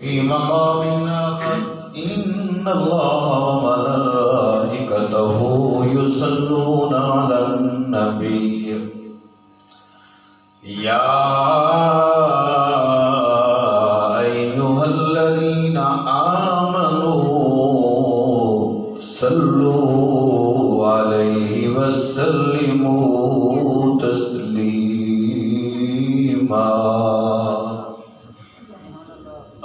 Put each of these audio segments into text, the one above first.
في مقام آخر إن الله وملائكته يصلون على النبي يا أيها الذين آمنوا صلوا عليه وسلموا تسليما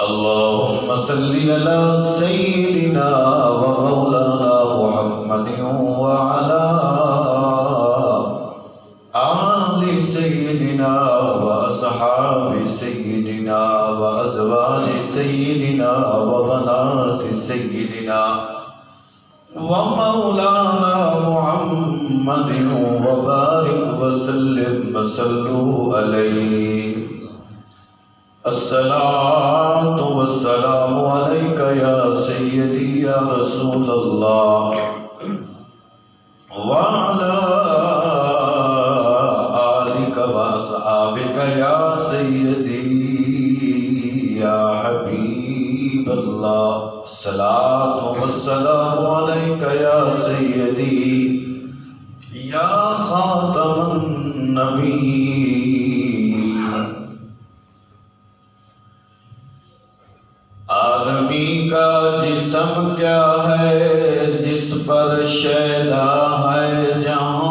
اللهم صل على سيدنا ومولانا محمد وعلى آل سيدنا وأصحاب سيدنا وأزواج سيدنا وبنات سيدنا ومولانا محمد وبارك وسلم وصلوا عليه الصلاة والسلام عليك يا سيدي يا رسول الله وعلى آلك وأصحابك يا سيدي يا حبيب الله الصلاة والسلام عليك يا سيدي يا خاتم النبي آدمی کا جسم کیا ہے جس پر شیدا ہے جہاں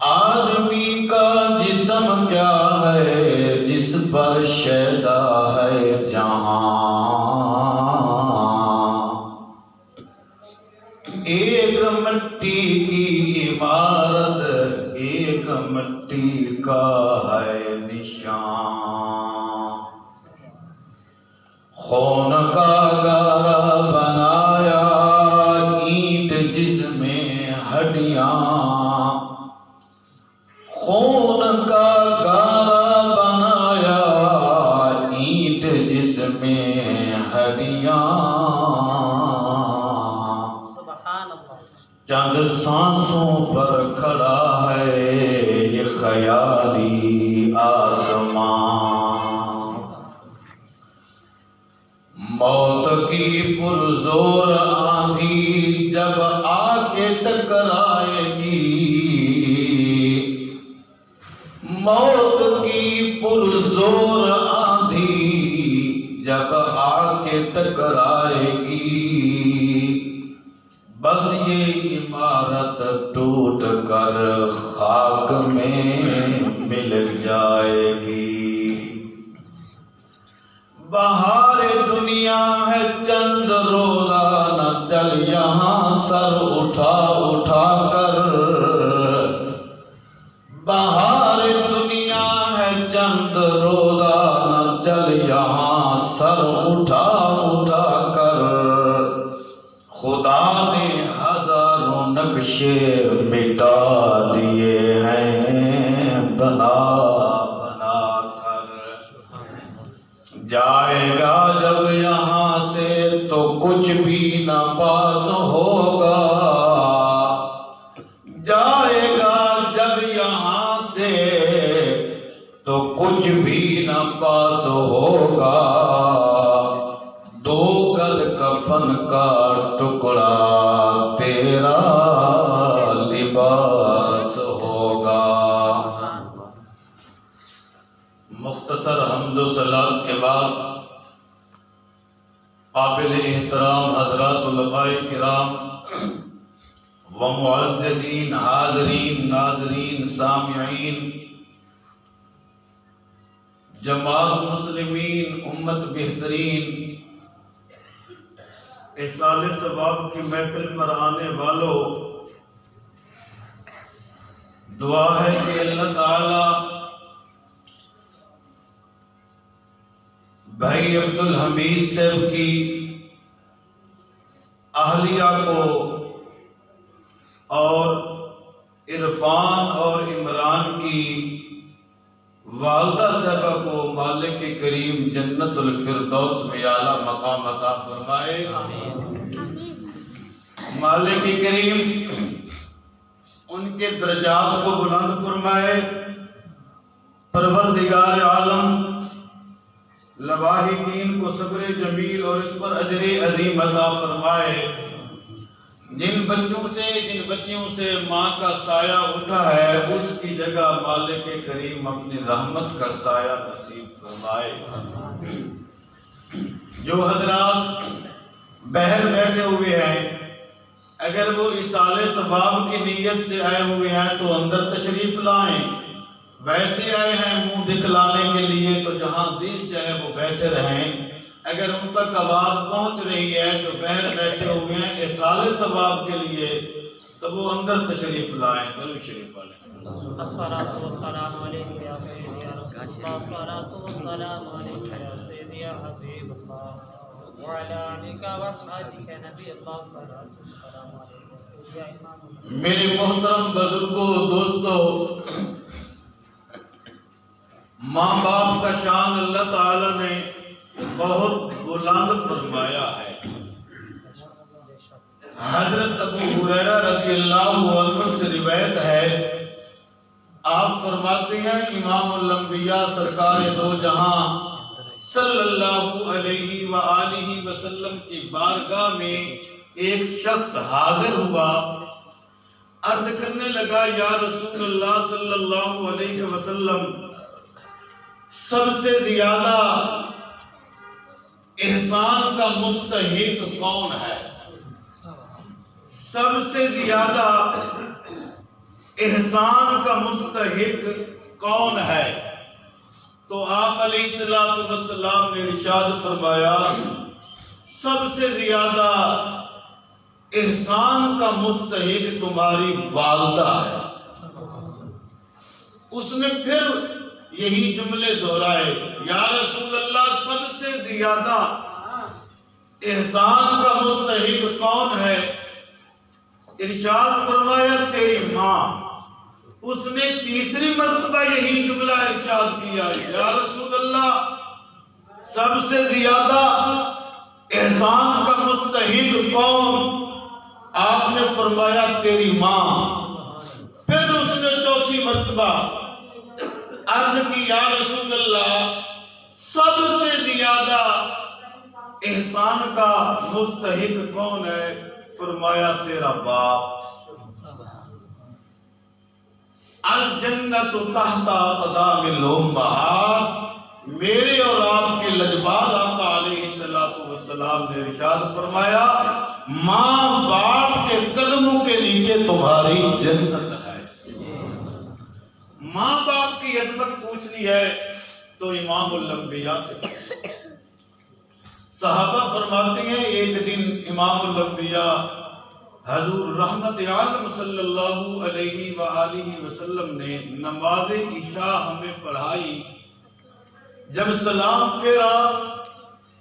آدمی کا جسم کیا ہے جس پر شیدا ہے جہاں ایک مٹی کی عمارت ایک مٹی کا ہے نشان خون کا گارا بنایا اینٹ جس میں ہڈیاں خون کا گارا بنایا اینٹ جس میں ہڈیاں چند سانسوں پر کھڑا ہے یہ خیالی آسمان موت کی پرزور آندھی جب آ کے ٹکرائے گی موت کی پرزور آندھی جب آ کے ٹکرائے گی بس یہ عمارت ٹوٹ کر خاک میں مل جائے گی بہار دنیا ہے چند روزہ نہ چل یہاں سر اٹھا اٹھا کر بہار دنیا ہے چند روزہ نہ چل یہاں سر اٹھا اٹھا کر خدا نے ہزاروں نقشے مٹا دیے ہیں بنا بنا کر جائے گا جب یہاں سے تو کچھ بھی نہ پاس ہوگا جائے گا جب یہاں سے تو کچھ بھی نہ پاس ہوگا دو گز کفن کا ٹکڑا تیرا لباس ہوگا مختصر حمد و صلات کے بعد قابل احترام حضرات علماء کرام و معززین حاضرین ناظرین سامعین جماعت مسلمین امت بہترین احسان ثواب کی محفل پر آنے والوں دعا ہے کہ اللہ تعالی بھائی عبدالحمید صاحب کی اہلیہ کو اور عرفان اور عمران کی والدہ صاحبہ کو مالک کریم جنت الفردوس میں اعلیٰ مقام عطا فرمائے مالک کریم ان کے درجات کو بلند فرمائے پروردگار عالم لواحقین کو صبر جمیل اور اس پر اجر عظیم عطا فرمائے۔ جن بچیوں سے ماں کا سایہ اٹھا ہے اس کی جگہ مالک کریم اپنی رحمت کا سایہ نصیب فرمائے۔ جو حضرات باہر بیٹھے ہوئے ہیں اگر وہ اصال ثواب کی نیت سے آئے ہوئے ہیں تو اندر تشریف لائیں، ویسے آئے ہیں منہ دکھلانے کے لیے تو جہاں دل چاہے وہ بیٹھے رہیں۔ اگر ان تک آواز پہنچ رہی ہے جو باہر بیٹھے ہوئے ہیں اصال ثواب کے لیے تو وہ اندر تشریف لائیں۔ درود شریف پڑھیں۔ الصلاۃ والسلام علیک یا سیدی یا رسول اللہ، الصلاۃ والسلام علیک یا سیدی یا حبیب اللہ وعلی آلک واصحابک نبی اللہ، الصلاۃ والسلام علیک یا سیدی یا امام۔ میرے محترم بزرگوں، دوستو، ماں باپ کا شان اللہ تعالی نے بہت بلند فرمایا ہے۔ حضرت ابو ہریرہ رضی اللہ عنہ سے روایت ہے، آپ فرماتے ہیں امام الانبیاء سرکار دو جہاں صلی اللہ علیہ وآلہ وسلم کی بارگاہ میں ایک شخص حاضر ہوا، عرض کرنے لگا یا رسول اللہ صلی اللہ علیہ وسلم، سب سے زیادہ احسان کا مستحق کون ہے؟ سب سے زیادہ احسان کا مستحق کون ہے؟ تو آپ علیہ السلام نے ارشاد فرمایا سب سے زیادہ احسان کا مستحق تمہاری والدہ ہے۔ اس نے پھر یہی جملے دہرائے، یا رسول اللہ سب سے زیادہ احسان کا مستحق کون ہے؟ ارشاد فرمایا تیری ماں۔ اس نے تیسری مرتبہ یہی جملہ ارشاد کیا، یا رسول اللہ سب سے زیادہ احسان کا مستحق کون؟ آپ نے فرمایا تیری ماں۔ پھر اس نے چوتھی مرتبہ عرض کی، یا رسول اللہ سب سے زیادہ احسان کا مستحق کون ہے؟ فرمایا تیرا باپ۔ الجنت تحت اقدام الامہات، میرے اور آپ کے لجپال آقا علیہ السلام نے ارشاد فرمایا ماں باپ کے قدموں کے نیچے تمہاری جنت ہے۔ ماں باپ کی عظمت پوچھنی ہے تو امام الانبیاء سے۔ صحابہ فرماتے ہیں ایک دن امام الانبیاء حضور رحمت عالم صلی اللہ علیہ وآلہ وسلم نے نماز عشاء ہمیں پڑھائی۔ جب سلام پھیرا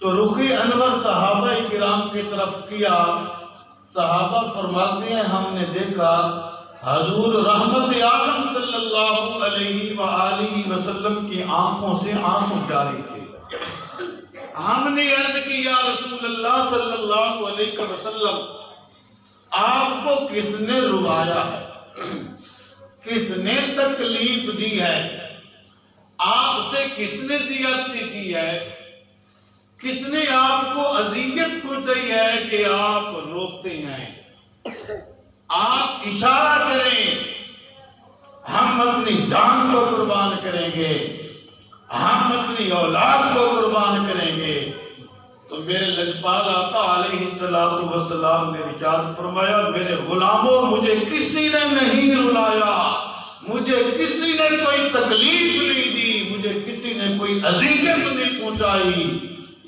تو رخ انور صحابہ کرام کی طرف کیا۔ صحابہ فرماتے ہیں ہم نے دیکھا حضور رحمت عالم صلی اللہ علیہ وآلہ وسلم کی آنکھوں سے آنکھوں جاری تھے۔ ہم نے عرض کی یا رسول اللہ صلی اللہ علیہ وسلم آپ کو کس نے رلایا ہے؟ کس نے تکلیف دی ہے؟ آپ سے کس نے زیادتی کی ہے؟ کس نے آپ کو اذیت پہنچائی ہے کہ آپ روتے ہیں؟ آپ اشارہ کریں، ہم اپنی جان کو قربان کریں گے، ہم اپنی اولاد کو قربان کریں گے۔ تو میرے لجپال آقا علیہ السلام نے ارشاد فرمایا میرے غلاموں مجھے کسی نے نہیں رلایا، مجھے کسی نے کوئی تکلیف نہیں دی، مجھے کسی نے کوئی اذیت نہیں پہنچائی۔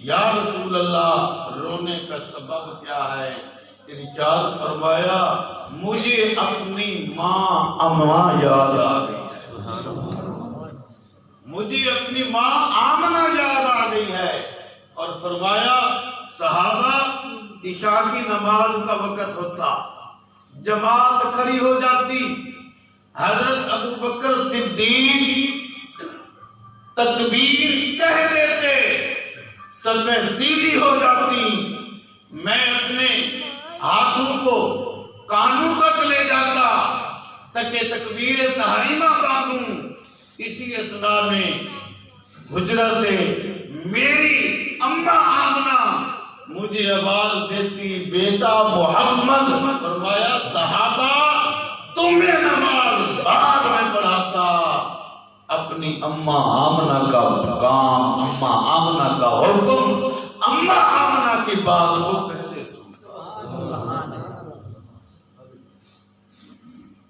یا رسول اللہ رونے کا سبب کیا ہے؟ ارشاد فرمایا مجھے اپنی ماں اماں یاد آ گئی، مجھے اپنی ماں آمنہ یاد آ گئی ہے۔ اور فرمایا صحابہ عشاء کی نماز کا وقت ہوتا، جماعت کھڑی ہو جاتی، حضرت ابو بکر صدیق تکبیر کہہ دیتے، صفیں سیدھی ہو جاتی، میں اپنے ہاتھوں کو کانوں تک لے جاتا تاکہ تکبیر تحریمہ باندھوں۔ اسی اثناء میں حجرہ سے میری اماں آمنہ مجھے آواز دیتی بیٹا محمد، فرمایا صحابہ تمہیں نماز بعد میں پڑھاتا، اپنی اماں آمنہ کا کام، اماں آمنہ کا حکم، اماں آمنہ کی بات کو پہلے سنتا۔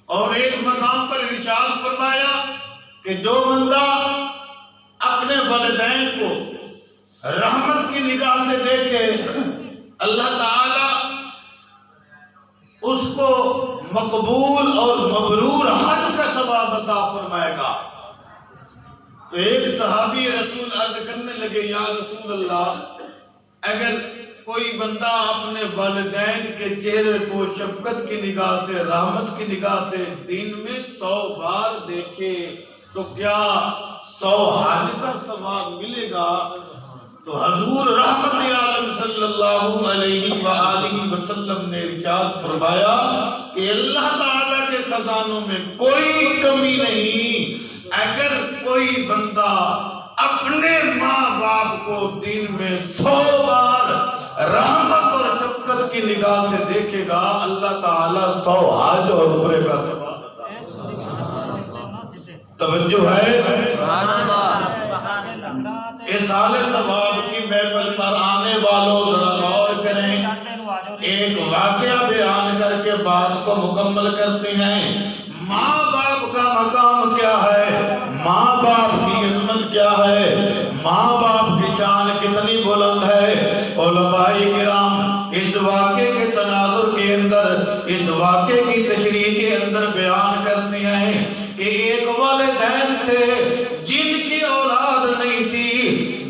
اور ایک مقام پر ارشاد فرمایا کہ جو بندہ اپنے والدین کو رحمت کی نگاہ سے دیکھے اللہ تعالی اس کو مقبول اور مبرور حج کا ثواب عطا فرمائے گا۔ تو ایک صحابی رسول عرض کرنے لگے یا رسول اللہ، اگر کوئی بندہ اپنے والدین کے چہرے کو شفقت کی نگاہ سے، رحمت کی نگاہ سے دن میں 100 بار دیکھے تو کیا 100 حج کا ثواب ملے گا؟ تو حضور رحمت عالم صلی اللہ علیہ وآلہ وسلم نے ارشاد فرمایا کہ اللہ تعالیٰ کے خزانوں میں کوئی کمی نہیں، اگر کوئی بندہ اپنے ماں باپ کو دن میں 100 بار رحمت اور شفقت کی نگاہ سے دیکھے گا، اللہ تعالیٰ 100 حج اور عمرے کا ثواب عطا فرمائے گا۔ توجہ ہے؟ سبحان اللہ، سبحان اللہ۔ اس حال ثواب کی محفل پر آنے والوں ذرا غور کریں، ایک واقعہ بیان کر کے بات کو مکمل کرتے ہیں۔ ماں باپ کا مقام کیا ہے؟ ماں باپ کی عظمت کیا ہے؟ ماں باپ کی شان کتنی بلند ہے؟ علماء کرام اس واقعے کے تناظر کے اندر، اس واقعے کی تشریح کے اندر بیان کرتے ہیں کہ ایک والدین تھے جن کی اولاد نہیں تھی،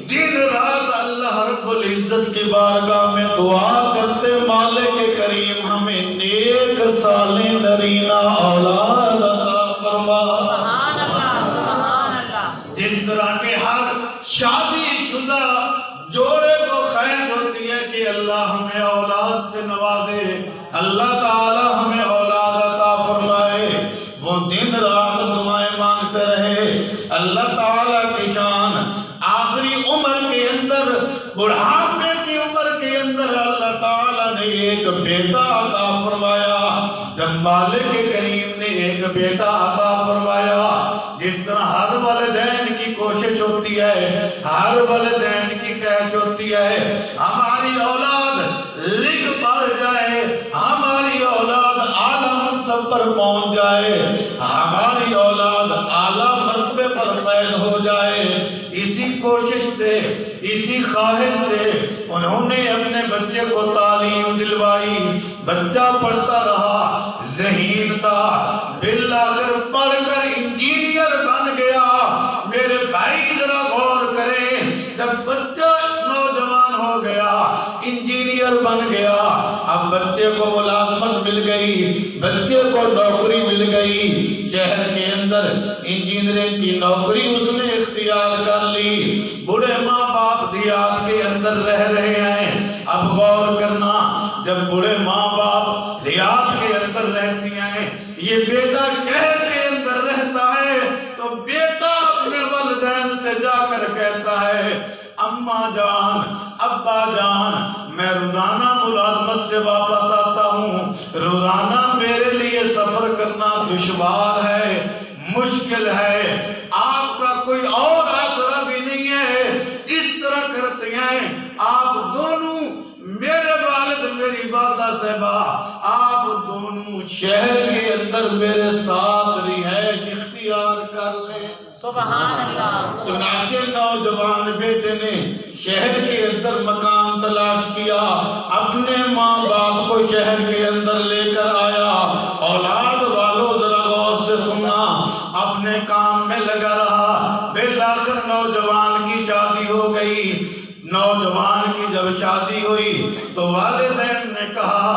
دن رات اللہ رب العزت کی بارگاہ میں دعا کرتے مالک کریم ہمیں نیک صالح نرینہ اولاد عطا فرما۔ سبحان اللہ، سبحان اللہ۔ جس طرح کے ہر شادی شدہ جوڑے کو خواہش ہوتی ہے کہ اللہ ہمیں اولاد سے نوازے، اللہ تعالی ہمیں اولاد عطا فرمائے، وہ دن رات دعائیں مانگتے رہے۔ اللہ تعالیٰ کی شان آخری عمر کے اندر، بڑھاپے کی عمر کے اندر اللہ تعالیٰ نے ایک بیٹا عطا فرمایا۔ جب مالک کریم نے ایک بیٹا عطا فرمایا، جس طرح ہر والدین کی کوشش ہوتی ہے، ہر والدین کی خواہش ہوتی ہے ہماری اولاد لکھ پڑھ جائے، ہماری اولاد اعلیٰ منصب پر پہنچ جائے، ہماری اولاد اعلیٰ مرتبے پر فیض ہو جائے۔ اسی کوشش سے، اسی خواہش سے انہوں نے اپنے بچے کو تعلیم دلوائی، بچہ پڑھتا رہا، ذہین تھا، بالآخر پڑھ کر انجینئر بن گیا۔ میرے بھائی ذرا غور کریں، جب بچہ نوجوان ہو گیا، انجینئر بن گیا، اب بچے کو ملازمت مل گئی، بچے کو نوکری مل گئی، شہر کے اندر انجینئرنگ کی نوکری اس نے اختیار کر لی۔ بڑے ماں باپ دیہات کے اندر رہ رہے ہیں۔ اب غور کرنا، جب بڑے ماں باپ دیہات کے اندر رہتی ہیں، یہ بیٹا شہر کے اندر رہتا ہے، تو بیٹا اپنے والدین سے جا کر کہتا ہے اماں جان، ابا جان، میں روزانہ ملازمت سے واپس آتا ہوں، روزانہ میرے لیے سفر کرنا دشوار ہے، مشکل ہے، آپ کا کوئی اور آسرا بھی نہیں ہے، اس طرح کرتے ہیں آپ دونوں، میرے والد میری والدہ صاحبہ، آپ دونوں شہر کے اندر میرے ساتھ رہائش اختیار کر لیں۔ سبحان اللہ۔ چنانچہ نوجوان بیٹے نے شہر کے اندر مکان تلاش کیا، اپنے ماں باپ کو شہر کے اندر لے کر آیا۔ اولاد والوں ذرا غور سے سننا، اپنے کام میں لگا رہا، بالآخر نوجوان کی شادی ہو گئی۔ نوجوان کی جب شادی ہوئی تو والدین نے کہا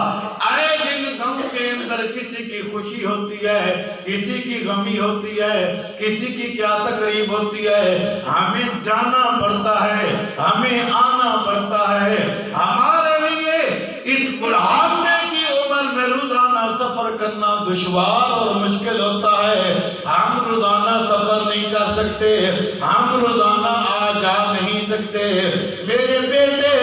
اے جن گاؤں کے اندر کسی کی خوشی ہوتی ہے، کسی کی غمی ہوتی ہے، کسی کی کیا تقریب ہوتی ہے، ہمیں جانا پڑتا ہے، ہمیں آنا پڑتا ہے، ہمارے لیے اس بڑھاپے کی عمر میں روزانہ سفر کرنا دشوار اور مشکل ہوتا ہے، ہم روزانہ سفر نہیں کر سکتے، ہم روزانہ آ جا نہیں سکتے، میرے بیٹے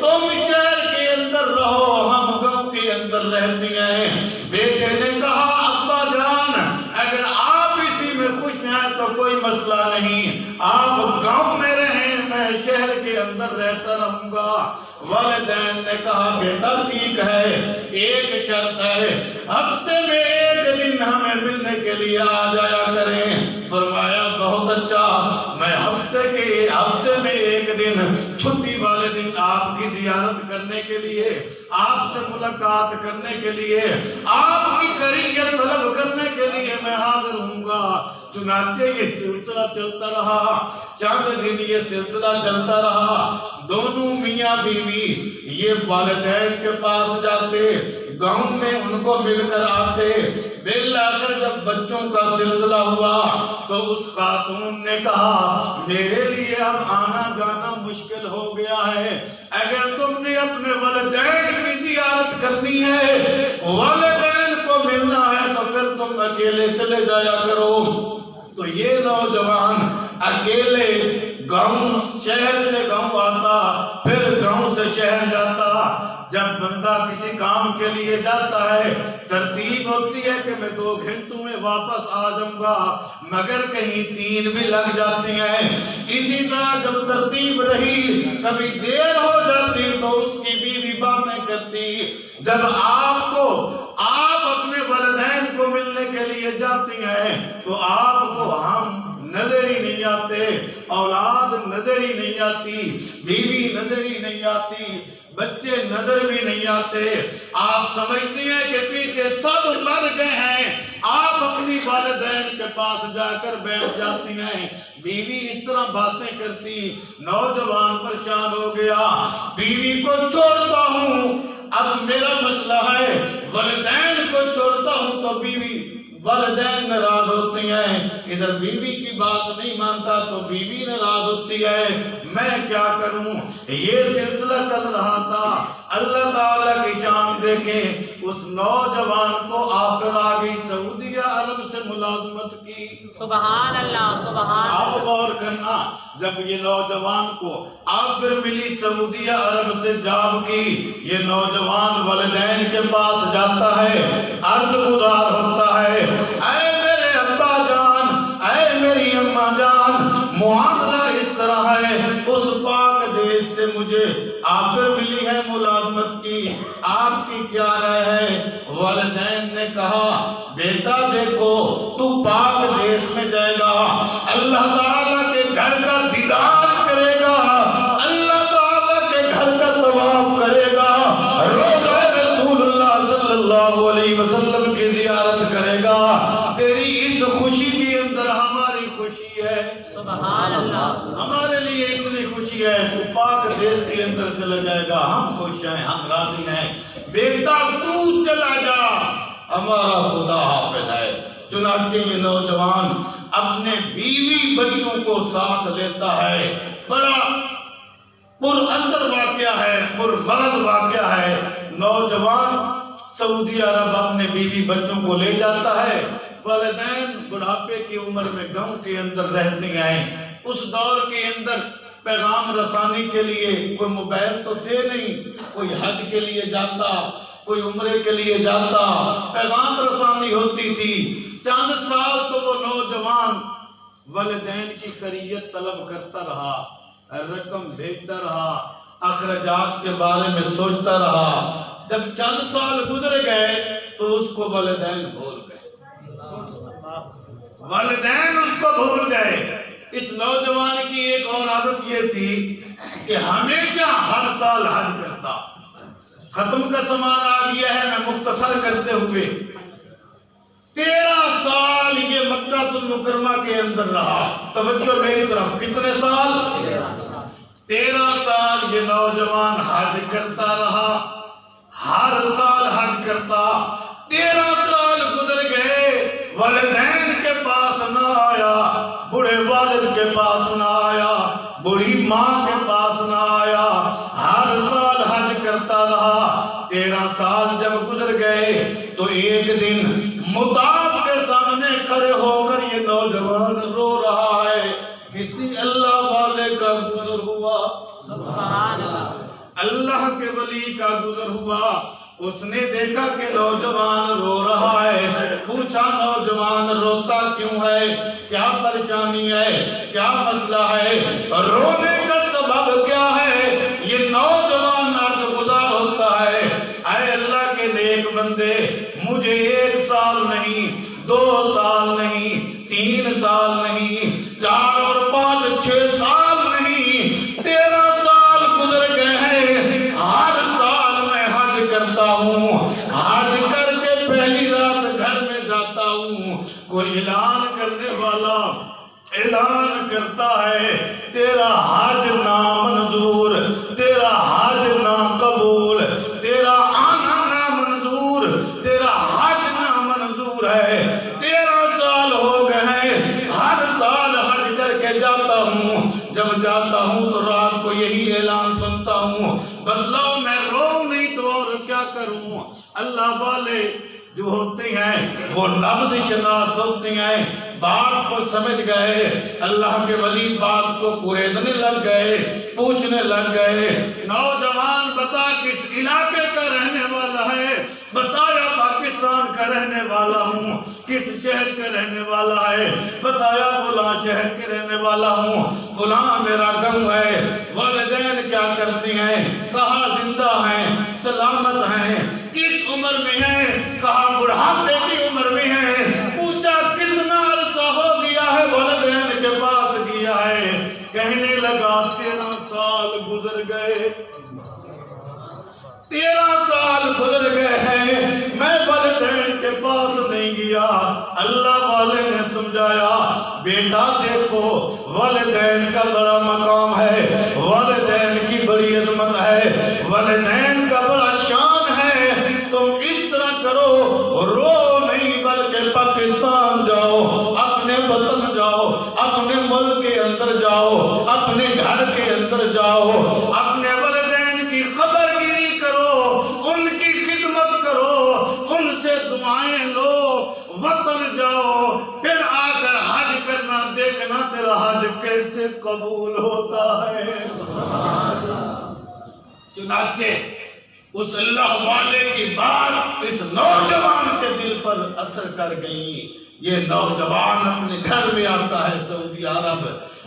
تم شہر کے اندر رہو، ہم گاؤں کے اندر رہتی ہیں۔ بیٹے نے کہا ابا جان اگر آپ اسی میں خوش ہیں تو کوئی مسئلہ نہیں، آپ گاؤں میں رہیں، میں شہر کے اندر رہتا رہوں گا۔ والدین نے کہا بیٹا ٹھیک ہے، ایک شرط ہے، ہفتے میں ایک دن ہمیں ملنے کے لیے آ جایا کریں۔ فرمایا بہت اچھا، میں ہفتے میں ایک دن چھٹی والے دن آپ کی زیارت کرنے کے لیے، آپ سے ملاقات کرنے کے لیے، آپ کی خیریت طلب کرنے کے لیے میں حاضر ہوں گا۔ چنانچہ یہ سلسلہ چلتا رہا، چند دن یہ سلسلہ چلتا رہا۔ دونوں میاں بیوی یہ والدین کے پاس جاتے، گاؤں میں ان کو مل کر آتے۔ بالآخر جب بچوں کا سلسلہ ہوا تو اس خاتون نے کہا میرے لیے اب آنا جانا مشکل ہو گیا ہے، اگر تم نے اپنے والدین کی زیارت کرنی ہے، والدین کو ملنا ہے تو پھر تم اکیلے چلے جایا کرو۔ تو یہ نوجوان اکیلے گاؤں، شہر سے گاؤں آتا، پھر گاؤں سے شہر جاتا۔ جب بندہ کسی کام کے لیے جاتا ہے ترتیب ہوتی ہے کہ میں 2 گھنٹوں میں واپس آ جاؤں گا، مگر کہیں 3 بھی لگ جاتی ہیں۔ اسی طرح جب ترتیب رہی کبھی دیر ہو جاتی تو اس کی بیوی باتیں کرتی۔ جب آپ اپنے والدین کو ملنے کے لیے جاتی ہیں تو آپ کو ہم نظر ہی نہیں آتے، اولاد نظر ہی نہیں آتی، بیوی نظر ہی نہیں آتی، بچے نظر بھی نہیں آتے۔ آپ سمجھتی ہیں کہ پیچھے سب مر گئے ہیں، آپ اپنی والدین کے پاس جا کر بیٹھ جاتی ہیں۔ بیوی اس طرح باتیں کرتی، نوجوان پریشان ہو گیا، بیوی کو چھوڑتا ہوں اب میرا مسئلہ ہے، والدین کو چھوڑتا ہوں تو والدین ناراض ہوتی ہیں، ادھر بیوی کی بات نہیں مانتا تو بیوی ناراض ہوتی ہے، میں کیا کروں؟ یہ سلسلہ چل رہا تھا۔ اللہ تعالیٰ کی جان دیکھیں اس نوجوان کو آفر آ گئی سعودیہ عرب سے ملازمت کی۔ سبحان اللہ، سبحان اللہ۔ آپ غور کرنا، جب یہ نوجوان کو آفر ملی سعودیہ عرب سے جاب کی، یہ نوجوان والدین کے پاس جاتا ہے، عرض گزار ہوتا ہے، اے میرے ابا جان، اے میری اماں جان، معاملہ اس طرح ہے، اس پاک دیش سے مجھے آفر ملی ہے ملازمت کی، آپ کی کیا رائے ہے؟ والدین نے کہا بیٹا دیکھو تو پاک دیش میں جائے گا، اللہ تعالیٰ کے گھر کا دیدار کرے گا، اللہ تعالیٰ کے گھر کا طواف کرے گا، روضہ رسول اللہ صلی اللہ علیہ وسلم کی زیارت کرے گا، تیری اس خوشی کے اندر ہماری خوشی ہے۔ سبحان اللہ۔ ہمارے لیے اتنی خوشی ہے، تو پاک دیش کے اندر چلا جائے گا، ہم خوش ہیں، ہم راضی ہیں، بیٹا تو چلا جا، ہمارا خدا حافظ ہے۔ چنانچہ یہ نوجوان اپنے بیوی بچوں کو ساتھ لیتا ہے، بڑا پر اثر واقعہ ہے، پر مرض واقعہ ہے۔ نوجوان سعودی عرب اپنے بیوی بچوں کو لے جاتا ہے، والدین بڑھاپے کی عمر میں گاؤں کے اندر رہتے ہیں۔ اس دور کے اندر پیغام رسانی کے لیے کوئی موبائل تو تھے نہیں، کوئی حج کے لیے جاتا، کوئی عمرے کے لیے جاتا، پیغام رسانی ہوتی تھی۔ چند سال تو وہ نوجوان والدین کی خیریت طلب کرتا رہا، رقم بھیجتا رہا، اخراجات کے بارے میں سوچتا رہا۔ جب چند سال گزر گئے تو اس کو والدین بھول گئے، والدین اس کو بھول گئے۔ اس نوجوان کی ایک اور عادت یہ تھی کہ ہمیشہ ہر سال حج کرتا۔ ختم کا زمانہ آ گیا ہے، میں مختصر کرتے ہوئے 13 سال یہ مکہ المکرمہ کے اندر رہا۔ توجہ میری طرف، کتنے سال؟ 13 سال یہ نوجوان حج کرتا رہا، ہر سال حج کرتا۔ 13 سال گزر گئے، والدین کے پاس نہ آیا، بڑے والد کے پاس نہ آیا، بڑی ماں کے پاس نہ آیا، ہر سال حج کرتا رہا۔ 13 سال جب گزر گئے تو ایک دن مطاف کے سامنے کھڑے ہو کر یہ نوجوان رو رہا ہے، کسی اللہ والے والے کا گزر ہوا، سبحان اللہ، اللہ کے ولی کا گزر ہوا۔ اس نے دیکھا کہ نوجوان رو رہا ہے، پوچھا نوجوان روتا کیوں ہے، کیا پریشانی ہے، کیا مسئلہ ہے، رونے کا سبب کیا ہے؟ یہ نوجوان عرض گزار ہوتا ہے، اے اللہ کے نیک بندے، مجھے 1 سال نہیں، 2 سال نہیں، 3 سال نہیں، 4 اور 5 6 سال نہیں، 13 سال گزر گئے ہیں۔ ہر سال میں حج کرتا ہوں، حج کر کے پہلی رات گھر میں جاتا ہوں، کوئی اعلان کرنے والا اعلان کرتا ہے تیرا حج نامنظور، تیرا حج ناقبول، تیرا آنا نامنظور، تیرا حج نامنظور ہے۔ 13 سال ہو گئے ہیں، ہر سال حج کر کے جاتا ہوں، جب جاتا ہوں تو رات کو یہی اعلان سنتا ہوں، بدلاؤ میں رو نہیں تو اور کیا کروں۔ اللہ والے جو ہوتے ہیں وہ نبض شناس ہوتے ہیں، بات کو سمجھ گئے، اللہ کے ولی بات کو قریدنے لگ گئے، پوچھنے لگ گئے، نوجوان بتا کس علاقے کا رہنے والا ہے؟ بتایا پاکستان کا رہنے والا ہوں۔ کس شہر کا رہنے والا ہے؟ بتایا فلاں شہر کے رہنے والا ہوں، فلاں میرا گاؤں ہے۔ والدین کیا کرتے ہیں؟ کہا زندہ ہیں، سلامت ہیں۔ کس عمر میں ہیں؟ کہا بڑھاپے کی عمر میں ہیں۔ پوچھا کتنا عرصہ ہو گیا ہے والدین کے پاس گیا ہے؟ کہنے لگا 13 سال گزر گئے، 13 سال گزر گئے ہیں، میں والدین کے پاس نہیں گیا۔ اللہ والے نے سمجھایا بیٹا دیکھو والدین کا بڑا مقام ہے، والدین کی بڑی عظمت ہے، والدین کا بڑا شان ہے، تم اس طرح کرو، رو نہیں بلکہ پاکستان جاؤ، اپنے وطن جاؤ، اپنے ملک کے اندر جاؤ، اپنے گھر کے اندر جاؤ، اپنے والدین کی خبر گیری کرو، ان کی خدمت کرو، ان سے دعائیں لو، وطن جاؤ، پھر آ کر حج کرنا، دیکھنا تیرا حج کیسے قبول ہوتا ہے۔ چنانچہ اس اللہ والے کی بات اس نوجوان کے دل پر اثر کر گئی۔ یہ نوجوان اپنے گھر میں آتا ہے سعودی عرب،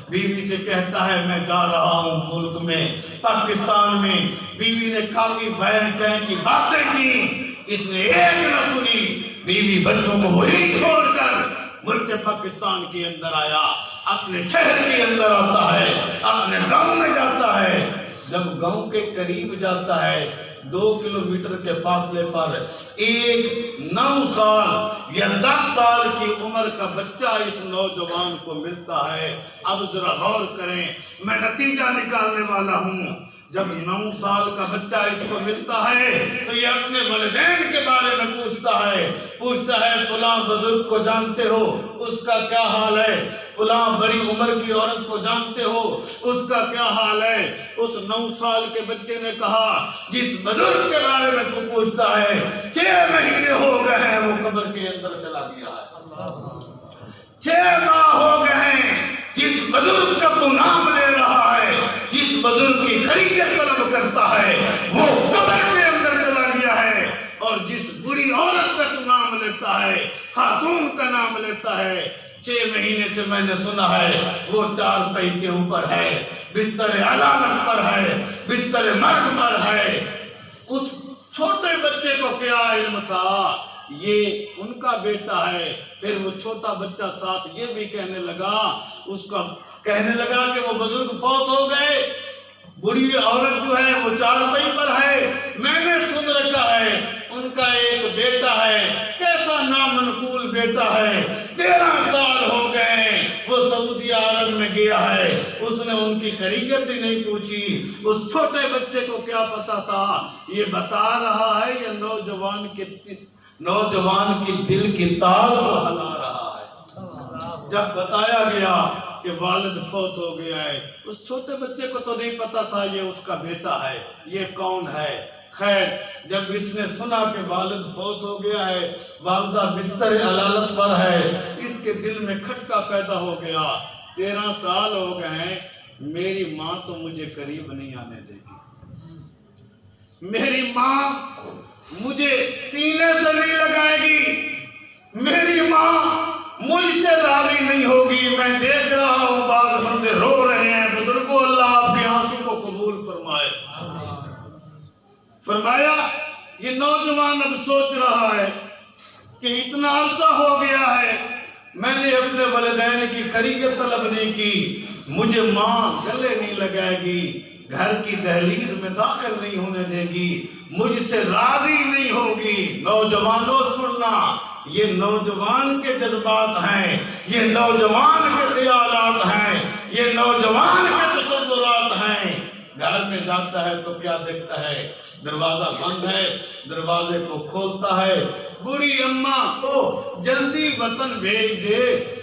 بیوی سے کہتا ہے میں جا رہا ہوں ملک میں، پاکستان میں۔ بیوی نے کافی بہن کی باتیں کی، اس نے ایک نہ سنی۔ بیوی بچوں کو وہی چھوڑ کر ملک پاکستان کے اندر آیا، اپنے شہر کے اندر آتا ہے، اپنے گاؤں میں جاتا ہے۔ جب گاؤں کے قریب جاتا ہے 2 کلومیٹر کے فاصلے پر ایک 9 سال یا 10 سال کی عمر کا بچہ اس نوجوان کو ملتا ہے۔ اب ذرا غور کریں، میں نتیجہ نکالنے والا ہوں۔ جب 9 سال کا بچہ اس کو ملتا ہے تو یہ اپنے والدین کے بارے میں پوچھتا ہے فلاں بزرگ کو جانتے ہو، اس کا کیا حال ہے؟ فلاں بڑی عمر کی عورت کو جانتے ہو، اس کا کیا حال ہے؟ اس 9 سال کے بچے نے کہا جس بزرگ کے بارے میں تو پوچھتا ہے 6 مہینے ہو گئے ہیں وہ قبر کے اندر چلا گیا ہے، 6 ماہ ہو گئے ہیں جس بزرگ کا تو نام لے رہا ہے، جس بزرگ کی خیریت طلب کرتا ہے وہ قبر کے اندر چلا گیا ہے، اور جس بڑی عورت کا تو نام لیتا ہے، خاتون کا نام لیتا ہے، 6 مہینے سے میں نے سنا ہے وہ 4 پائی کے اوپر ہے، بستر علامت پر ہے، بستر مرگ پر ہے۔ اس چھوٹے بچے کو کیا علم تھا یہ ان کا بیٹا ہے؟ پھر وہ چھوٹا بچہ ساتھ یہ بھی کہنے لگا کہ وہ بزرگ فوت ہو گئے، بڑی عورت جو ہے وہ 4 پائی پر ہے، میں نے سن رکھا ہے ان کا ایک بیٹا ہے، کیسا نامنقول بیٹا ہے، 13 سال ہو گئے وہ سعودی عرب میں گیا ہے، اس نے ان کی خیریت ہی نہیں پوچھی۔ اس چھوٹے بچے کو کیا پتا تھا؟ یہ بتا رہا ہے یہ نوجوان کی دل کی تار کو ہلا رہا ہے۔ جب بتایا گیا کہ والد فوت ہو گیا ہے، اس چھوٹے بچے کو تو نہیں پتا تھا یہ اس کا بیٹا ہے، یہ کون ہے۔ خیر جب اس نے سنا کہ والد فوت ہو گیا ہے، والدہ بستر علالت پر ہے، اس کے دل میں کھٹکا پیدا ہو گیا۔ 13 سال ہو گئے ہیں، میری ماں تو مجھے قریب نہیں آنے دے گی، میری ماں مجھے سینے سے نہیں لگائے گی، میری ماں مجھ سے راضی نہیں ہوگی۔ میں دیکھ رہا ہوں بعض بندے رو رہے ہیں، بزرگوں اللہ آپ کے آنسو کو قبول فرمائے۔ فرمایا یہ نوجوان اب سوچ رہا ہے کہ اتنا عرصہ ہو گیا ہے میں نے اپنے والدین کی خیریت طلب نہیں کی، مجھے ماں گلے نہیں لگائے گی، گھر کی دہلیز میں داخل نہیں ہونے دے گی، مجھ سے راضی نہیں ہوگی۔ نوجوانوں سننا، یہ نوجوان کے جذبات ہیں، یہ نوجوان کے خیالات ہیں، یہ نوجوان کے تصورات ہیں۔ گھر میں جاتا ہے تو کیا دیکھتا ہے؟ دروازہ بند ہے، دروازے کو کھولتا ہے، بوڑھی اماں کو جلدی وطن بھیج دے،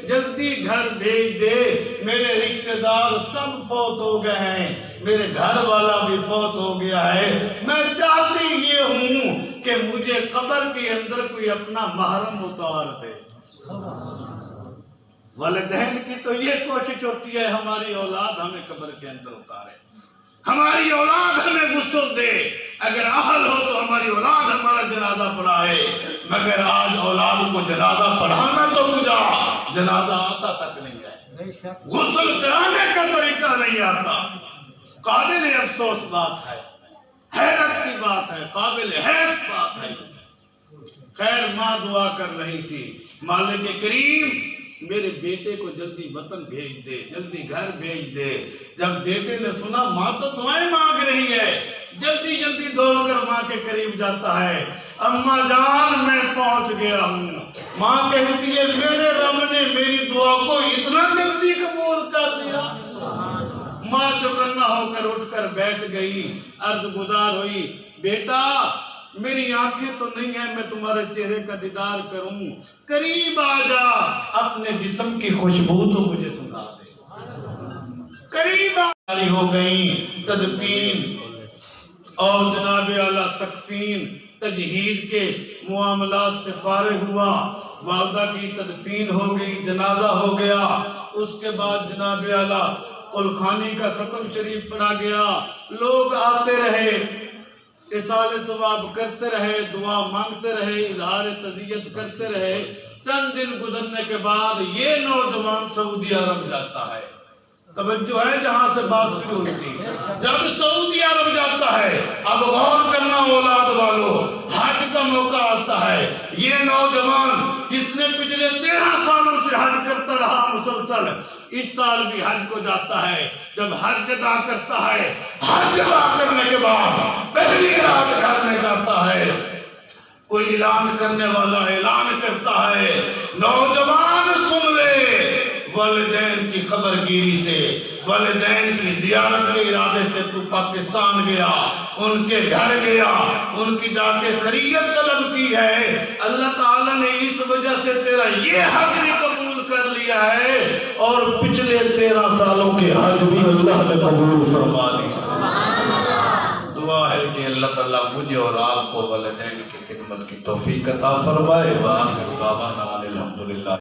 جلدی گھر بھیج دے، میرے رشتہ دار سب فوت ہو گئے ہیں، میرے گھر والا بھی فوت ہو گیا ہے، میں چاہتی یہ ہوں کہ مجھے قبر کے اندر کوئی اپنا محرم اتار دے۔ والدین کی تو یہ کوشش ہوتی ہے ہماری اولاد ہمیں قبر کے اندر اتارے، ہماری اولاد ہمیں غسل دے، اگر اہل ہو تو ہماری اولاد ہمارا جنازہ پڑھائے، مگر آج اولاد کو جنازہ پڑھانا تو مجھا، جنازہ آتا تک نہیں ہے، غسل کرانے کا طریقہ نہیں آتا۔ قابل افسوس بات ہے، حیرت کی بات ہے، قابل حیرت بات ہے۔ خیر ماں دعا کر رہی تھی، مالک کریم میرے بیٹے کو جلدی وطن بھیج دے، جلدی گھر بھیج دے۔ جب بیٹے نے سنا ماں تو دعائیں مانگ رہی ہے، جلدی جلدی دوڑ کر ماں کے قریب جاتا ہے، اماں جان میں پہنچ گیا ہوں۔ ماں کہتی ہے میرے رب نے میری دعا کو اتنا جلدی قبول کر دیا۔ ماں چوکنا ہو کر اٹھ کر بیٹھ گئی، عرض گزار ہوئی، بیٹا میری آنکھیں تو نہیں ہیں میں تمہارے چہرے کا دیدار کروں، قریب آ جا، اپنے جسم کی خوشبو تو مجھے سنا دے۔ قریب آئی ہو گئی، تدفین اور جناب اعلیٰ تکفین تجہیز کے معاملات سے فارغ ہوا، والدہ کی تدفین ہو گئی، جنازہ ہو گیا۔ اس کے بعد جناب اعلیٰ قلخانی کا ختم شریف پڑھا گیا، لوگ آتے رہے، اصال ثواب کرتے رہے، دعا مانگتے رہے، اظہار تعزیت کرتے رہے۔ چند دن گزرنے کے بعد یہ نوجوان سعودی عرب جاتا ہے، توجہ ہے جہاں سے بات شروع ہوئی تھی، جب سعودی عرب جاتا ہے، اب غور کرنا اولاد والوں، حج کا موقع آتا ہے، یہ نوجوان جس نے پچھلے 13 سالوں سے حج کرتا رہا مسلسل، اس سال بھی حج کو جاتا ہے۔ جب حج ادا کرتا ہے، حج ادا کرنے کے بعد پہلی رات گھر میں جاتا ہے، کوئی اعلان کرنے والا اعلان کرتا ہے، نوجوان سن لے، والدین کی خبر گیری سے، والدین کی زیارت کے ارادے سے تو پاکستان گیا، ان کے گھر گیا، ان کی جا کے خیریت طلب کی ہے، اللہ تعالیٰ نے اس وجہ سے تیرا یہ حج بھی قبول کر لیا ہے، اور پچھلے 13 سالوں کے حج بھی اللہ نے قبول فرما لیا۔ دعا ہے کہ اللہ تعالیٰ مجھے اور آپ کو والدین کی خدمت کی توفیق عطا فرمائے۔ وآخر دعوانا الحمدللہ۔